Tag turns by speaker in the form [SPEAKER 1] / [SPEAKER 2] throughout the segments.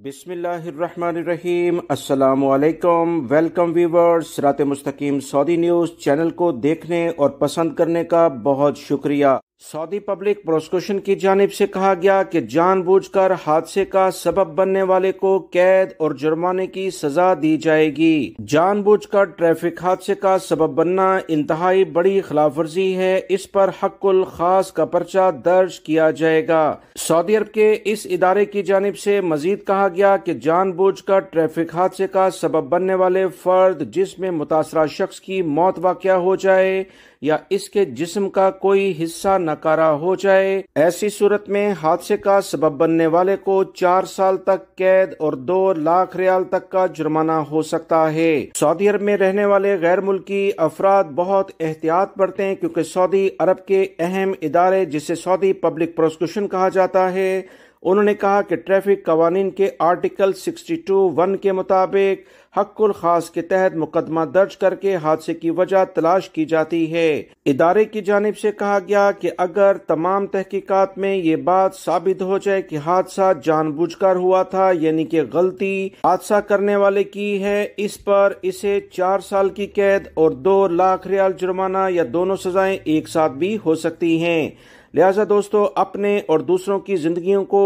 [SPEAKER 1] بسم اللہ الرحمن الرحیم۔ السلام علیکم۔ ویلکم ویورز، صراط مستقیم سعودی نیوز چینل کو دیکھنے اور پسند کرنے کا بہت شکریہ۔ سعودی پبلک پروسیکیوشن کی جانب سے کہا گیا کہ جان بوجھ کر حادثے کا سبب بننے والے کو قید اور جرمانے کی سزا دی جائے گی۔ جان بوجھ کر ٹریفک حادثے کا سبب بننا انتہائی بڑی خلاف ورزی ہے، اس پر حق الخاص کا پرچہ درج کیا جائے گا۔ سعودی عرب کے اس ادارے کی جانب سے مزید کہا گیا کہ جان بوجھ کر ٹریفک حادثے کا سبب بننے والے فرد جس میں متاثرہ شخص کی موت واقع ہو جائے یا اس کے جسم کا کوئی حصہ ناکارہ ہو جائے، ایسی صورت میں حادثے کا سبب بننے والے کو 4 سال تک قید اور 2 لاکھ ریال تک کا جرمانہ ہو سکتا ہے۔ سعودی عرب میں رہنے والے غیر ملکی افراد بہت احتیاط برتیں کیونکہ سعودی عرب کے اہم ادارے جسے سعودی پبلک پروسیکیوشن کہا جاتا ہے، انہوں نے کہا کہ ٹریفک قوانین کے آرٹیکل 62(1) کے مطابق حق الخاص کے تحت مقدمہ درج کر کے حادثے کی وجہ تلاش کی جاتی ہے۔ ادارے کی جانب سے کہا گیا کہ اگر تمام تحقیقات میں یہ بات ثابت ہو جائے کہ حادثہ جان بوجھ کر ہوا تھا، یعنی کہ غلطی حادثہ کرنے والے کی ہے، اس پر اسے 4 سال کی قید اور 2 لاکھ ریال جرمانہ یا دونوں سزائیں ایک ساتھ بھی ہو سکتی ہیں۔ لہٰذا دوستو، اپنے اور دوسروں کی زندگیوں کو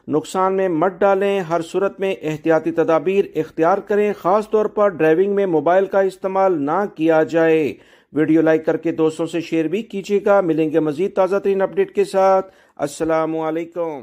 [SPEAKER 1] نقصان میں مت ڈالیں، ہر صورت میں احتیاطی تدابیر اختیار کریں، خاص طور پر ڈرائیونگ میں موبائل کا استعمال نہ کیا جائے۔ ویڈیو لائک کر کے دوستوں سے شیئر بھی کیجیے گا۔ ملیں گے مزید تازہ ترین اپڈیٹ کے ساتھ۔ السلام علیکم۔